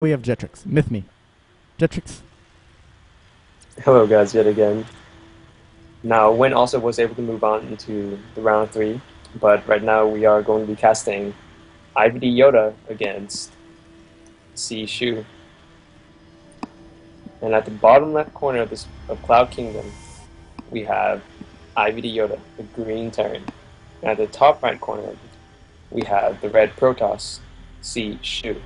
We have Jetrix. Myth me. Jetrix. Hello guys, yet again. Now, Win also was able to move on into the round 3, but right now we are going to be casting IvDyoda against cShew. And at the bottom left corner of Cloud Kingdom, we have IvDyoda, the green Terran. And at the top right corner, we have the red Protoss, cShew.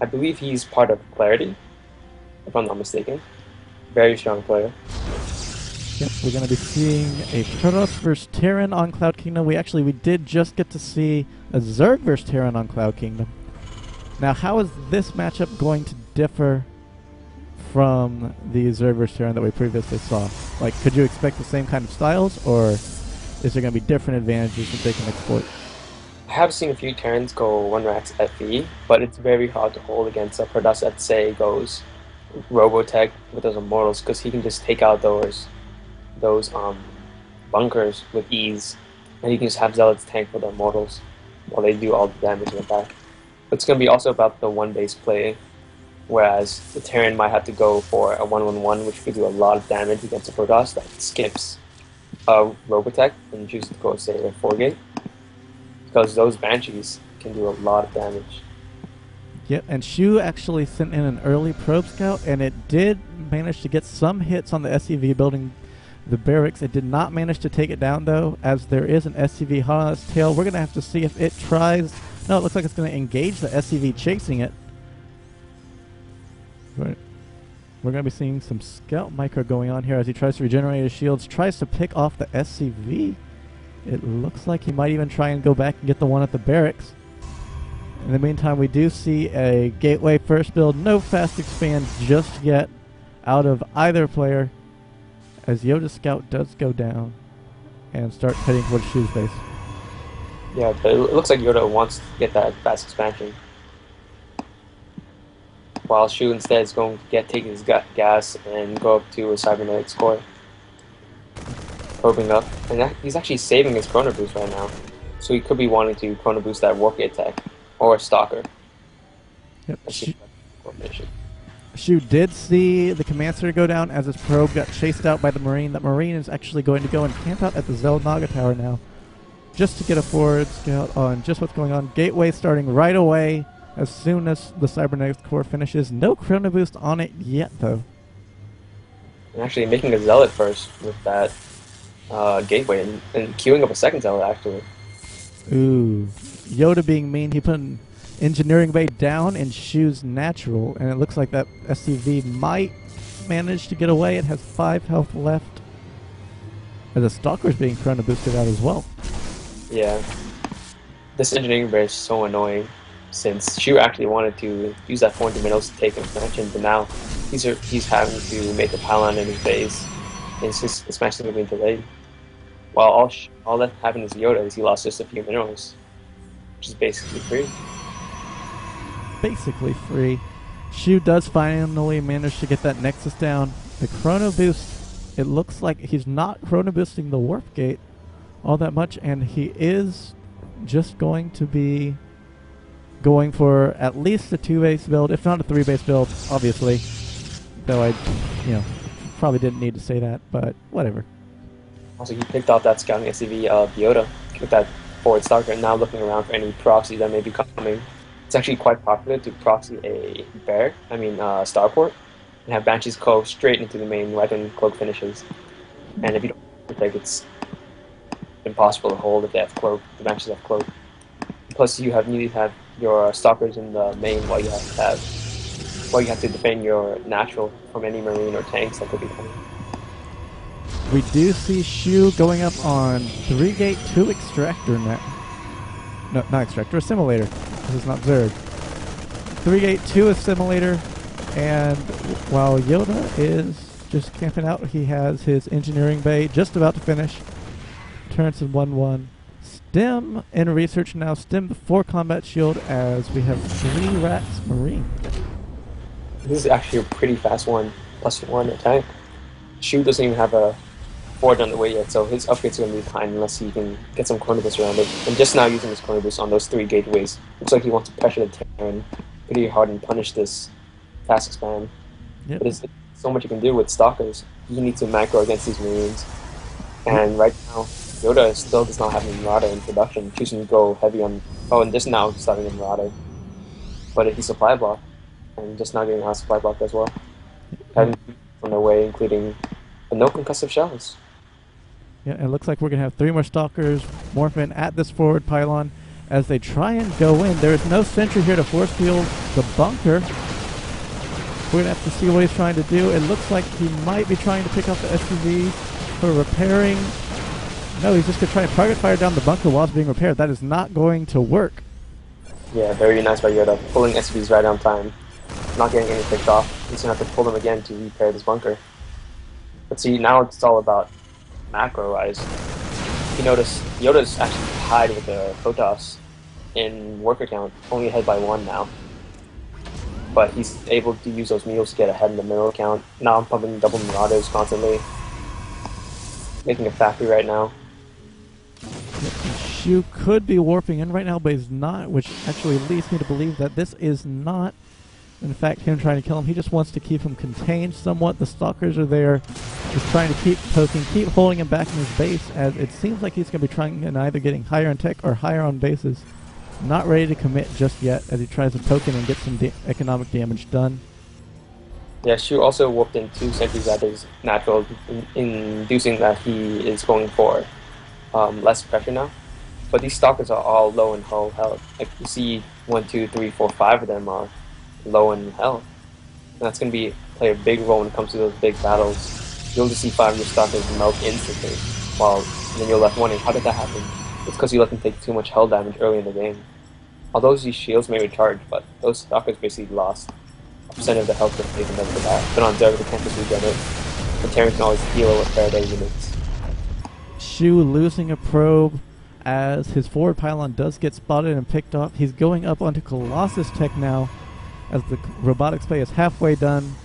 I believe he's part of Clarity, if I'm not mistaken. Very strong player. Yep, we're going to be seeing a Protoss versus Terran on Cloud Kingdom. We did just get to see a Zerg versus Terran on Cloud Kingdom. Now, how is this matchup going to differ from the Zerg versus Terran that we previously saw? Like, could you expect the same kind of styles, or is there going to be different advantages that they can exploit? I have seen a few Terrans go 1-rax FE, but it's very hard to hold against a Protoss that, say, goes Robotech with those Immortals, because he can just take out those bunkers with ease, and he can just have Zealots tank for the Immortals while they do all the damage in the back. It's going to be also about the one-base play, whereas the Terran might have to go for a 1-1-1, which could do a lot of damage against a Protoss that skips a Robotech and chooses to go, say, a 4-gate, because those Banshees can do a lot of damage. Yep, and Shu actually sent in an early probe scout, and it did manage to get some hits on the SCV building the barracks. It did not manage to take it down, though, as there is an SCV hot on its tail. We're going to have to see if it tries. No, it looks like it's going to engage the SCV chasing it. Right. We're going to be seeing some scout micro going on here as he tries to regenerate his shields, tries to pick off the SCV. It looks like he might even try and go back and get the one at the barracks. In the meantime, we do see a gateway first build, no fast expand just yet out of either player, as Yoda Scout does go down and start heading towards Shu's base. Yeah, but it looks like Yoda wants to get that fast expansion, while Shu instead is going to take his gas and go up to a Cybernetics core, probing up, and he's actually saving his Chrono Boost right now, so he could be wanting to Chrono Boost that Warpgate attack. Or a Stalker. Yep. Shu did see the command center go down as his probe got chased out by the Marine. That Marine is actually going to go and camp out at the Zelnaga Tower now, just to get a forward scout on just what's going on. Gateway starting right away as soon as the Cybernetics core finishes. No Chrono Boost on it yet, though. And actually making a Zealot first with that Gateway and queuing up a second Zealot, actually. Ooh. Yoda being mean, he put an engineering bay down in Shu's natural, and it looks like that SCV might manage to get away. It has 5 health left. And the Stalker's being Chrono boosted out as well. Yeah. This engineering bay is so annoying, since Shu actually wanted to use that 400 minutes to take an expansion, but now he's having to make a pylon in his base, and his expansion is being delayed. While all that happened is Yoda is he lost just a few minerals, which is basically free. Basically free. Shu does finally manage to get that Nexus down. The Chrono Boost, it looks like he's not Chrono Boosting the Warp Gate all that much, and he is just going to be going for at least a 2-base build, if not a 3-base build, obviously. Though I, probably didn't need to say that, but whatever. Also, he picked off that scouting SCV of Yoda with that forward Stalker, and now looking around for any proxy that may be coming. It's actually quite popular to proxy a Starport, and have Banshees go straight into the main weapon cloak finishes. And if you don't protect, it's impossible to hold if they have cloak. The Banshees have cloak. Plus, you need to have your Stalkers in the main while you have to defend your natural from any Marine or tanks that could be coming. We do see Shu going up on 3-gate 2 Extractor now. No, not Extractor, Assimilator. This is not Zerg. 3-gate 2 Assimilator, and while Yoda is just camping out, he has his engineering bay just about to finish. Turns in 1-1. Stem in research now. Stem the 4 combat shield as we have 3 racks Marine. This is actually a pretty fast one, +1 attack. Shu doesn't even have a forward on the way yet, so his upgrade's going to be behind unless he can get some Chrono Boost around it. And just now using his Chrono Boost on those 3 gateways, looks like he wants to pressure the Terran pretty hard and punish this fast expand. Yep. But there's so much you can do with Stalkers. You need to macro against these Marines. And right now, Yoda still does not have a Marauder in production, choosing to go heavy on... Oh, and just now starting a Marauder. But he's supply block, and just now getting out supply block as well. Having on their way, including the no concussive shells. Yeah, it looks like we're going to have 3 more Stalkers morphin at this forward pylon as they try and go in. There is no sentry here to force field the bunker. We're going to have to see what he's trying to do. It looks like he might be trying to pick up the SUV for repairing. No, he's just going to try and target fire down the bunker while it's being repaired. That is not going to work. Yeah, very nice by Yoda, pulling SUVs right on time. Not getting any picked off. He's going to have to pull them again to repair this bunker. But see, now it's all about macro-wise. You notice Yoda's actually tied with the Protoss in worker count, only ahead by 1 now. But he's able to use those mules to get ahead in the middle count. Now I'm pumping double Marauders constantly. Making a factory right now. Shu could be warping in right now, but he's not, which actually leads me to believe that this is not, in fact, him trying to kill him. He just wants to keep him contained somewhat. The Stalkers are there, just trying to keep poking, keep holding him back in his base, as it seems like he's going to be trying and either getting higher in tech or higher on bases. Not ready to commit just yet as he tries to poke in and get some economic damage done. Yeah, Shu also warped in 2 sentries at his natural, inducing that he is going for less pressure now. But these Stalkers are all low in hull health. Like you see 1, 2, 3, 4, 5 of them are low in health. And that's going to play a big role when it comes to those big battles. You'll just see 5 of your Stalkers melt instantly, and then you're left wondering, how did that happen? It's because you let them take too much hull damage early in the game. Although these shields may recharge, but those Stalkers basically lost a percent of the health they've taken over the bat. But on Zerg, they can't just regenerate. The Terran can always heal or repair their units. Shu losing a probe as his forward pylon does get spotted and picked off. He's going up onto Colossus tech now as the robotics play is halfway done.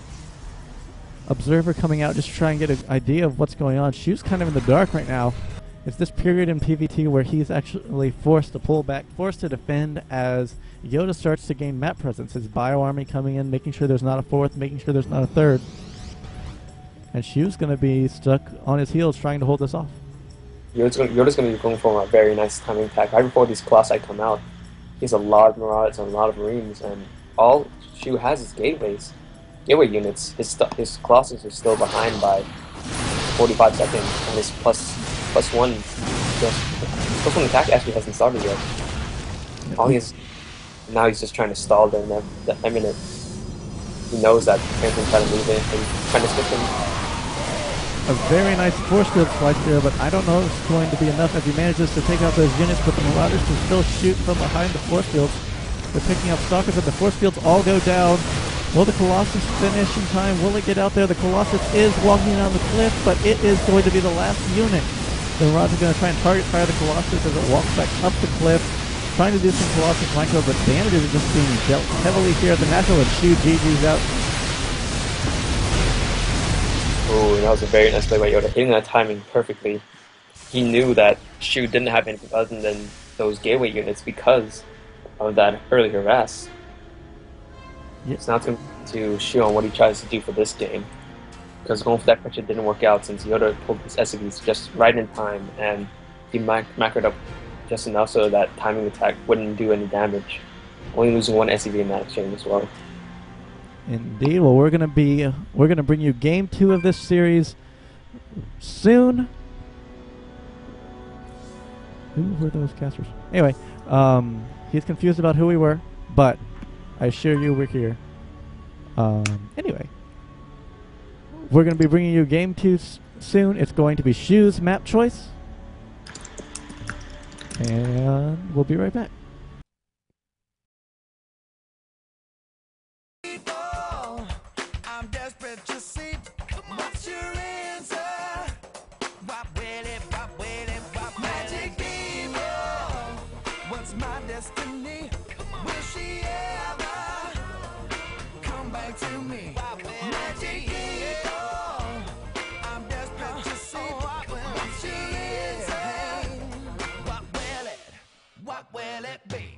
Observer coming out just to try and get an idea of what's going on. Shu's kind of in the dark right now. It's this period in PvT where he's actually forced to pull back, forced to defend as Yoda starts to gain map presence. His bio army coming in, making sure there's not a 4th, making sure there's not a 3rd. And Shu's going to be stuck on his heels trying to hold this off. Yoda's going to be going for a very nice timing attack. Right before these Colossi come out, he has a lot of Marauders and a lot of Marines, and all Shu has is gateways. Gateway units. His Colossus is still behind by 45 seconds, and his plus 1 attack actually hasn't started yet. All he is now, he's just trying to stall the Eminent. He knows that Terran's going to try to move in and trying to skip him. A very nice force field slice there, but I don't know if it's going to be enough as he manages to take out those units, but the Marauders can still shoot from behind the force fields. They're picking up Stalkers, and the force fields all go down. Will the Colossus finish in time? Will it get out there? The Colossus is walking on the cliff, but it is going to be the last unit. The Marauders are going to try and target fire the Colossus as it walks back up the cliff, trying to do some Colossus micro, but damages are just being dealt heavily here at the natural, and Shu GG's out. Oh, that was a very nice play by Yoda, hitting that timing perfectly. He knew that Shu didn't have anything other than those gateway units because of that early harass. Yep. So now it's going to Shu on what he tries to do for this game. Because going for that pressure didn't work out since Yoda pulled his SCVs just right in time, and he macroed up just enough so that timing attack wouldn't do any damage. Only losing 1 SCV in that exchange as well. Indeed. Well, we're gonna bring you game 2 of this series soon. Who were those casters? Anyway, he's confused about who we were, but I assure you we're here. Anyway, we're gonna be bringing you game 2 soon. It's going to be Shu's map choice, and we'll be right back. What will it be?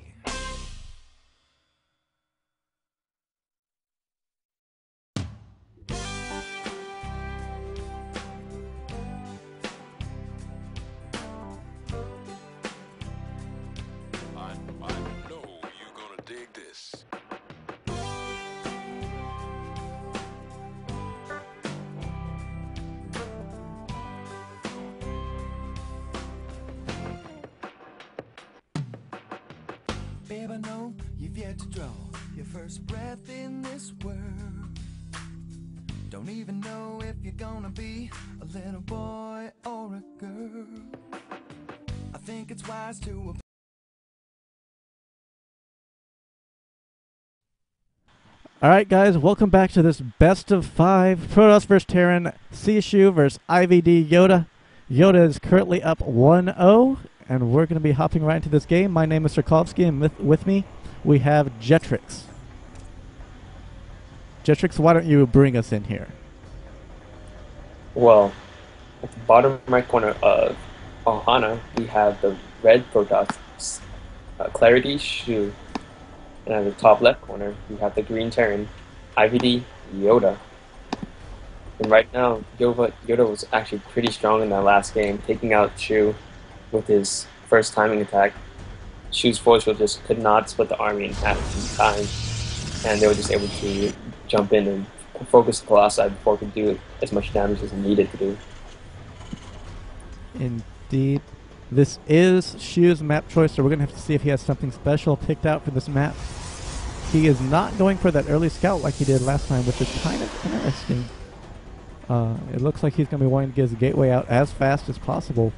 Babe, I know you've yet to draw your first breath in this world. Don't even know if you're gonna be a little boy or a girl. I think it's wise to... Alright guys, welcome back to this best of 5. Protoss vs Terran, cShew vs IvDyoda. Yoda is currently up 1-0, and we're going to be hopping right into this game. My name is Sarkovsky, and with me we have Jetrix. Jetrix, why don't you bring us in here? Well, at the bottom right corner of Ohana, we have the red Protoss, Clarity cShew. And at the top left corner, we have the green Terran, IvDyoda. And right now, Yoda was actually pretty strong in that last game, taking out cShew with his first timing attack. cShew's force field just could not split the army in half in time, and they were just able to jump in and focus the Colossi before it could do as much damage as it needed to do. Indeed. This is cShew's map choice, so we're going to have to see if he has something special picked out for this map. He is not going for that early scout like he did last time, which is kind of interesting. It looks like he's going to be wanting to get his gateway out as fast as possible.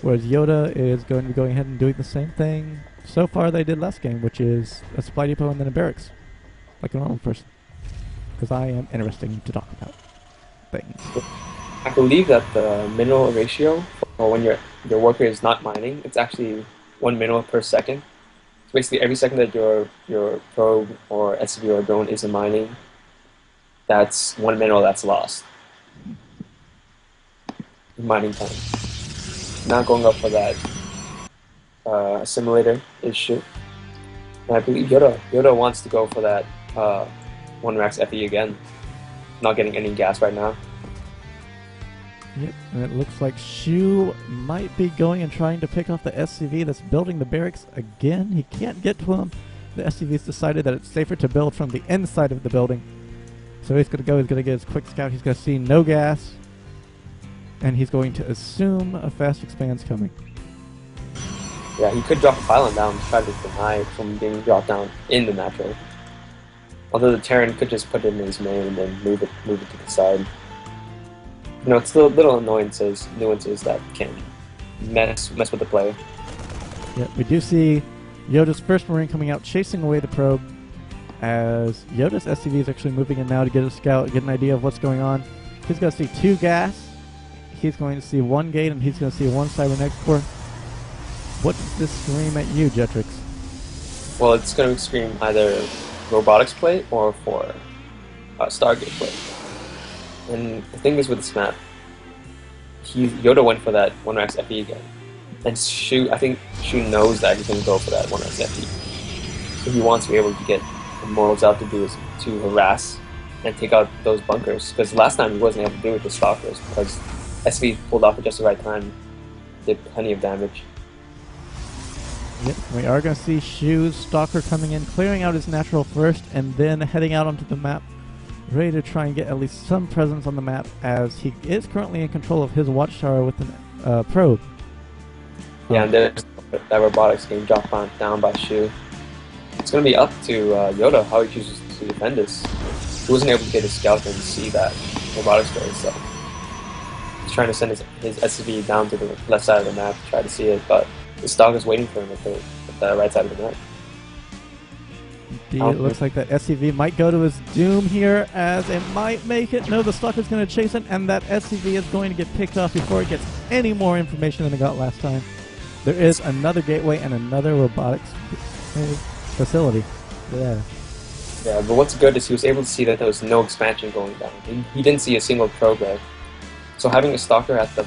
Whereas Yoda is going to be going ahead and doing the same thing so far they did last game, which is a supply depot and then a barracks. Like a normal person. Because I am interesting to talk about things. I believe that the mineral ratio for when your worker is not mining, it's actually 1 mineral per second. So basically every second that your probe or SCV or drone isn't mining, that's 1 mineral that's lost. Mining time. Now going up for that assimilator issue. And I believe Yoda wants to go for that 1 max FE again. Not getting any gas right now. Yep, and it looks like cShew might be going and trying to pick off the SCV that's building the barracks again. He can't get to him. The SCV's decided that it's safer to build from the inside of the building. So he's going to get his quick scout. He's going to see no gas. And he's going to assume a fast expand's coming. Yeah, he could drop a pylon down to try to deny it from being dropped down in the natural. Although the Terran could just put it in his main and then move it to the side. You know, it's the little nuances that can mess with the play. Yeah, we do see Yoda's first Marine coming out, chasing away the probe, as Yoda's SCV is actually moving in now to get a scout, get an idea of what's going on. He's going to see 2 gas. He's going to see 1 gate, and he's going to see 1 cybernetics core. What does this scream at you, Jetrix? Well, it's going to scream either robotics play or for Stargate play. And the thing is with this map, Yoda went for that 1 max FE again. And I think cShew knows that he can go for that 1 max FE. So he wants to be able to get the morals out to harass and take out those bunkers. Because last time he wasn't able to do it with the stalkers because SV pulled off at just the right time, did plenty of damage. Yep, we are going to see cShew's stalker coming in, clearing out his natural first, and then heading out onto the map, ready to try and get at least some presence on the map, as he is currently in control of his watchtower with a probe. Yeah, and there's that robotics getting dropped down by cShew. It's going to be up to Yoda how he chooses to defend this. He wasn't able to get his scout and see that robotics play, so he's trying to send his SCV down to the left side of the map to try to see it, but the stalker's waiting for him at the right side of the map. Indeed, it looks like that SCV might go to his doom here, as it might make it. No, the stalker's going to chase it, and that SCV is going to get picked off before it gets any more information than it got last time. There is another gateway and another robotics facility. Yeah. Yeah, but what's good is he was able to see that there was no expansion going down. He didn't see a single progress. So having a stalker at the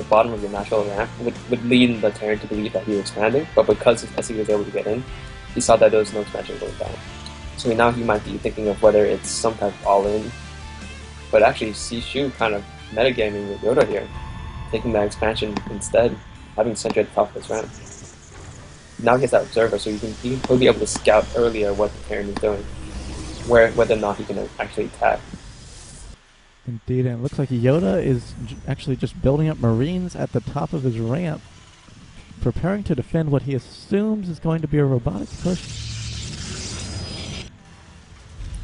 bottom of your natural ramp would lead the Terran to believe that he was expanding, but because his SCV was able to get in, he saw that there was no expansion going down. So now he might be thinking of whether it's some type of all-in, but actually cShew kind of metagaming with Yoda here, taking that expansion instead, having Sentry at the top of his ramp. Now he has that observer, so he'll be able to scout earlier what the Terran is doing, whether or not he can actually attack. Indeed, and it looks like Yoda is actually just building up Marines at the top of his ramp, preparing to defend what he assumes is going to be a robotics push.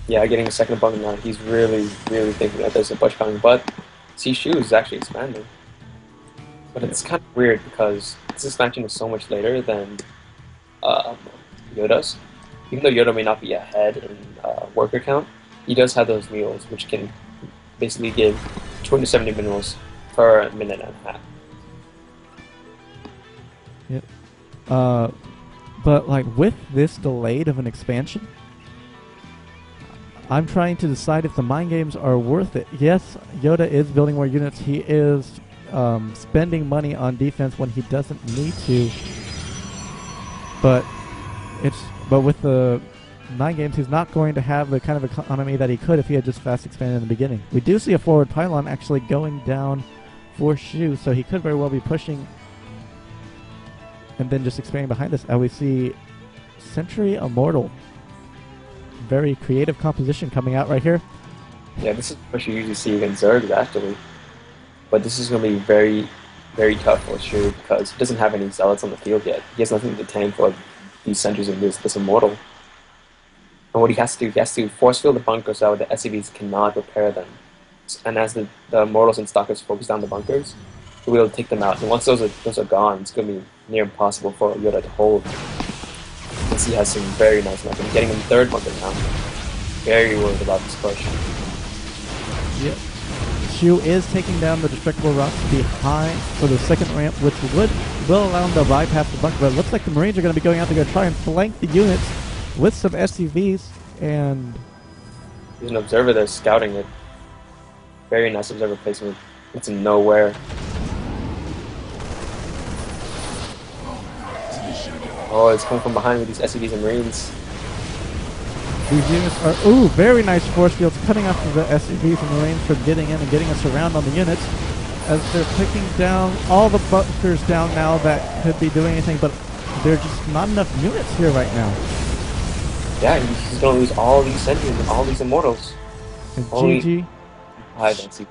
Yeah, getting a second button now. He's really thinking that there's a push coming, but cShew is actually expanding. But it's kind of weird because this expansion is so much later than Yoda's. Even though Yoda may not be ahead in worker count, he does have those mules, which can basically give 270 minerals per minute and a half. Yep. But like with this delayed of an expansion, I'm trying to decide if the mind games are worth it. Yes, Yoda is building more units. He is spending money on defense when he doesn't need to. But with the mind games, he's not going to have the kind of economy that he could if he had just fast expanded in the beginning. We do see a forward pylon actually going down for Shu, so he could very well be pushing and then just expanding behind this. And we see Century Immortal. Very creative composition coming out right here. Yeah, this is what you usually see against Zergs, actually. But this is going to be very tough for Shu because he doesn't have any zealots on the field yet. He has nothing to tank for these sentries of this Immortal. And what he has to do, he has to force field the bunkers so that the SCVs cannot repair them. And as the Immortals and Stalkers focus down the bunkers, he'll be able to take them out. And once those are gone, it's going to be near impossible for Yoda to hold. Since he has some very nice weapons. Getting him third bunker now. Very worried about this push. Yep. Shu is taking down the destructible rocks behind for the second ramp, which will allow him to bypass the bunker. But it looks like the Marines are going to be going out to go try and flank the units with some SCVs. And there's an observer there scouting it. Very nice observer placement. It's in nowhere. Oh, it's coming from behind with these SCVs and Marines. These units are, very nice force fields cutting off of the SCVs and Marines from getting in and getting a surround on the units as they're picking down all the bunkers down now that could be doing anything, but there's just not enough units here right now. Yeah, he's going to lose all these sentries and all these Immortals. And GG. I don't see.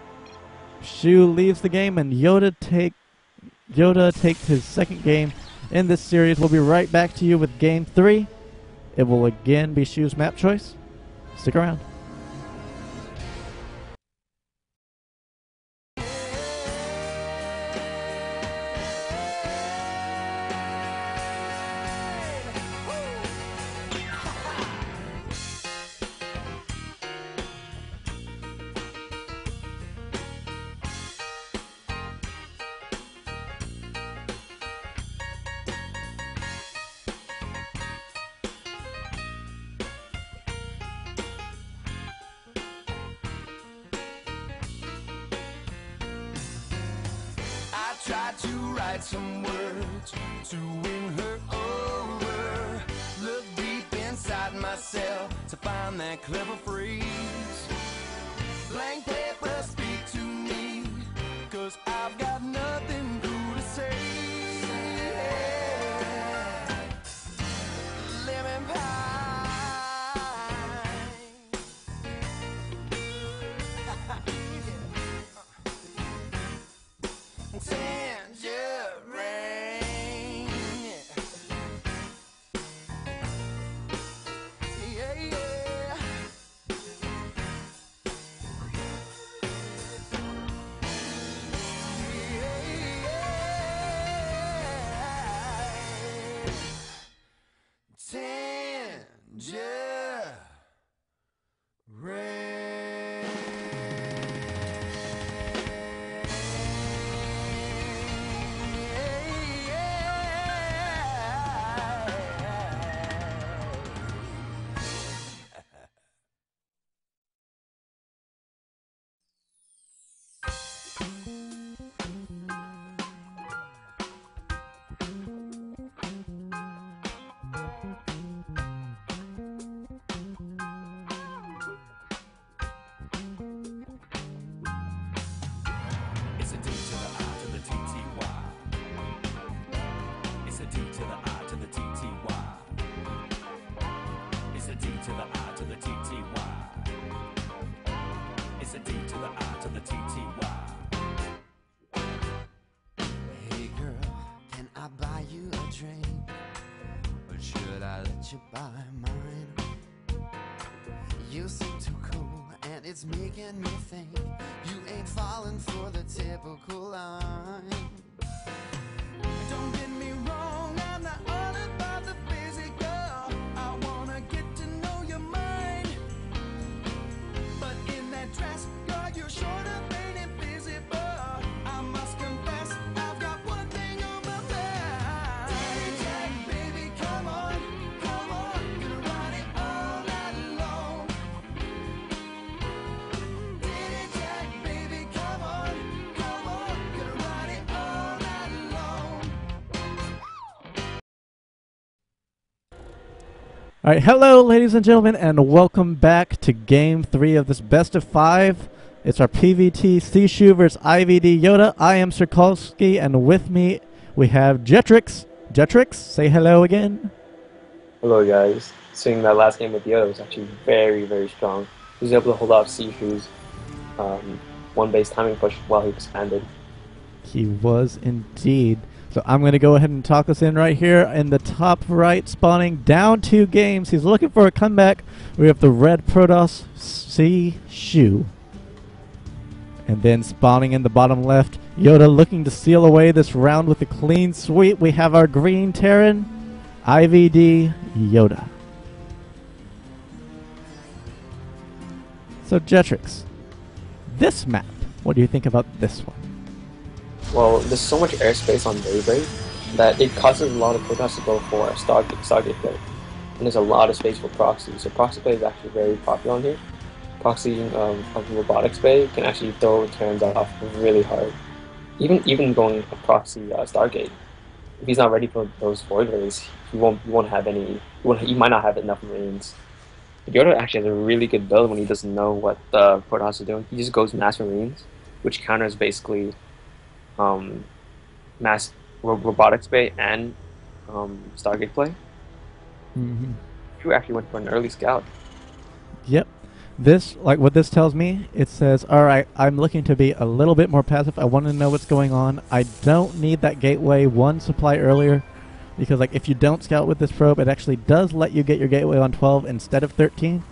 Shu leaves the game and Yoda takes his second game in this series. We'll be right back to you with Game 3. It will again be Shu's map choice. Stick around. Tried to write some words to win her over. Look deep inside myself to find that clever phrase. Blank paper, speak to me, 'cause I've got nothing new to say. Lemon pie. Hey girl, can I buy you drink, or should I let you buy mine? You seem too cool, and it's making me think you ain't falling for the typical line. Don't get me wrong, I'm not all about the physical. I wanna get to know your mind. But in that dress, girl, you're short of being invisible. I must confess, I've got one thing on my mind. Daddy Jack, baby, come on, gonna ride it all night long. Daddy Jack, baby, come on, gonna ride it all night long. All right, hello, ladies and gentlemen, and welcome back to Game 3 of this best of 5. It's our PvT cShew versus IvDyoda. I am Sirkolsky, and with me we have Jetrix. Jetrix, say hello again. Hello guys. Seeing that last game with Yoda was actually very, very strong. He was able to hold off cShew's one base timing push while he expanded. He was indeed. So I'm going to go ahead and talk us in right here in the top right, spawning down 2 games. He's looking for a comeback. We have the red Protoss cShew. And then spawning in the bottom left, Yoda looking to seal away this round with a clean sweep. We have our green Terran, IvDyoda. So Jetrix, this map, what do you think about this one? Well, there's so much airspace on Daybreak that it causes a lot of Protoss to go for Stargate play. And there's a lot of space for proxy. So proxy play is actually very popular on here. Proxy of robotics bay can actually throw turns off really hard. Even going a proxy Stargate, if he's not ready for those void rays, he won't have any. He might not have enough marines. Yoda actually has a really good build when he doesn't know what the Protoss are doing. He just goes mass marines, which counters basically mass robotics bay and Stargate play. Mm-hmm. You actually went for an early scout. Yep. This, like what this tells me, it says, alright, I'm looking to be a little bit more passive. I want to know what's going on. I don't need that gateway 1 supply earlier, because like if you don't scout with this probe, it actually does let you get your gateway on 12 instead of 13.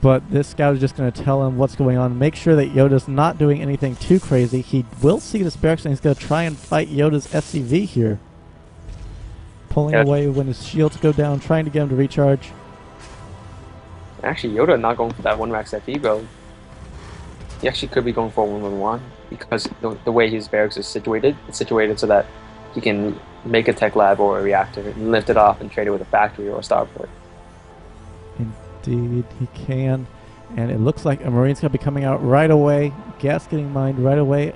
But this scout is just going to tell him what's going on. Make sure that Yoda's not doing anything too crazy. He will see this barracks and he's going to try and fight Yoda's SCV here. Pulling away when his shields go down, trying to get him to recharge. Actually, Yoda not going for that 1-rack FE build. He actually could be going for 1-1-1 because the way his barracks is situated, it's situated so that he can make a tech lab or a reactor and lift it off and trade it with a factory or a starport. Indeed, he can. And it looks like a Marine's going to be coming out right away. Gas getting mined right away.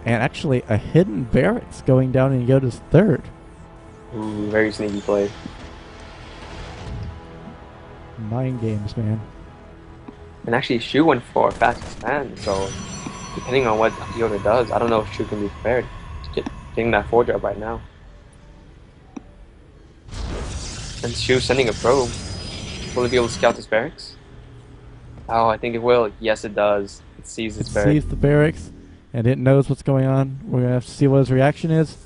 And actually, a hidden barracks going down in Yoda's 3rd. Ooh, very sneaky play. Mind games, man. And actually, Shu went for a fast expand, so depending on what Yoda does, I don't know if Shu can be prepared to getting that 4-drop right now. And Shu sending a probe. Will it be able to scout this barracks? Oh, I think it will. Yes, it does. It sees its barracks. Sees the barracks, and it knows what's going on. We're going to have to see what his reaction is.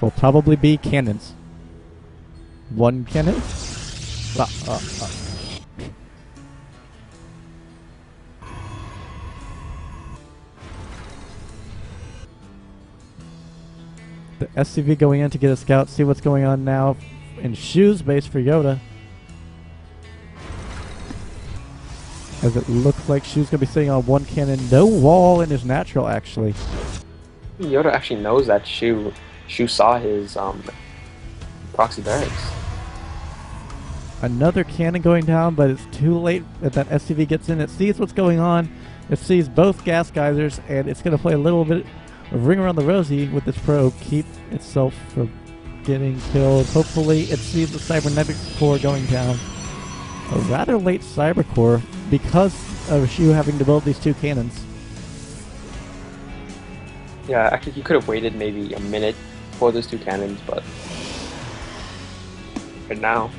Will probably be cannons. 1 cannon. The SCV going in to get a scout, see what's going on now in Shew's base for Yoda. As it looks like Shew's going to be sitting on 1 cannon. No wall in his natural, actually. Yoda actually knows that Shu saw his proxy barracks. Another cannon going down, but it's too late that that SCV gets in. It sees what's going on. It sees both gas geysers, and it's going to play a little bit of ring around the rosy with this probe. Keep itself from getting killed. Hopefully it sees the cybernetics core going down. A rather late cyber core because of Shu having to build these 2 cannons. Yeah, actually he could have waited maybe a minute for those 2 cannons, but right now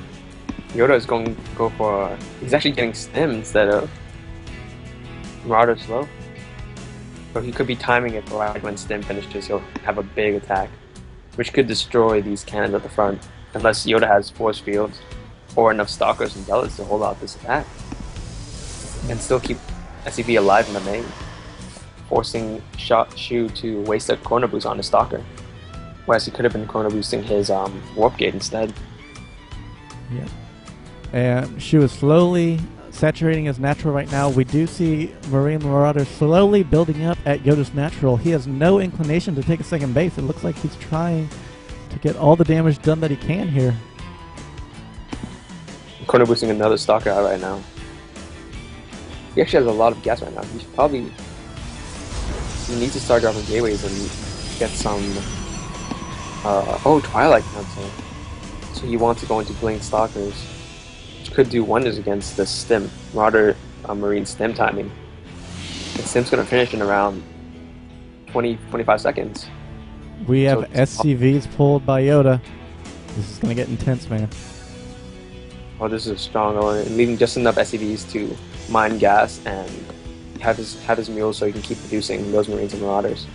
Yoda is going to go for... He's actually getting stim instead of Marauder slow. So he could be timing it for right when stim finishes. He'll have a big attack. which could destroy these cannons at the front, unless Yoda has force fields or enough stalkers and zealots to hold out this attack, and still keep SCV alive in the main, forcing cShew to waste a corner boost on his stalker, whereas he could have been corner boosting his warp gate instead. Yeah. And cShew is slowly saturating his natural right now. We do see Marine Marauder slowly building up at Yoda's natural. He has no inclination to take a second base. It looks like he's trying to get all the damage done that he can here. Corner boosting another stalker out right now. He actually has a lot of gas right now. He needs to start dropping gateways and get some Twilight Council. So he wants to go into Blink Stalkers, which could do wonders against the Stim, Marauder Marine Stim timing. And Stim's going to finish in around 20-25 seconds. We have SCVs pulled by Yoda. This is going to get intense, man. Oh, this is a strong one, leaving just enough SCVs to mine gas and have his mules so he can keep producing those Marines and Marauders.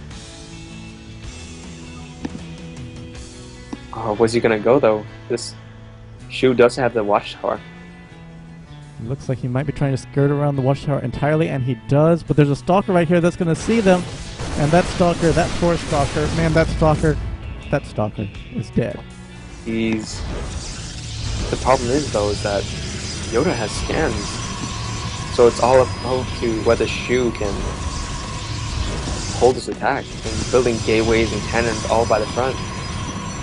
Oh, where's he gonna go though? This cShew does have the watchtower. Looks like he might be trying to skirt around the watchtower entirely, and he does, but there's a stalker right here that's going to see them, and that stalker, that force stalker, man, that stalker is dead. The problem is though is that Yoda has scans, so it's all up to whether cShew can hold his attack and building gateways and cannons all by the front.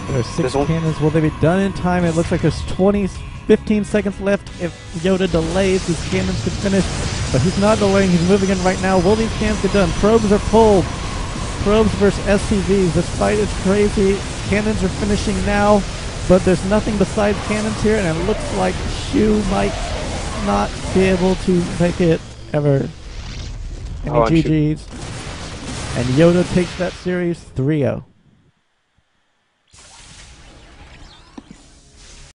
There's 6 cannons. Will they be done in time? It looks like there's 15 seconds left. If Yoda delays, these cannons could finish. But he's not delaying. He's moving in right now. Will these cannons get done? Probes are pulled. Probes versus SCVs. This fight is crazy. Cannons are finishing now. But there's nothing besides cannons here. And it looks like cShew might not be able to make it ever. Any GGs. And Yoda takes that series 3-0.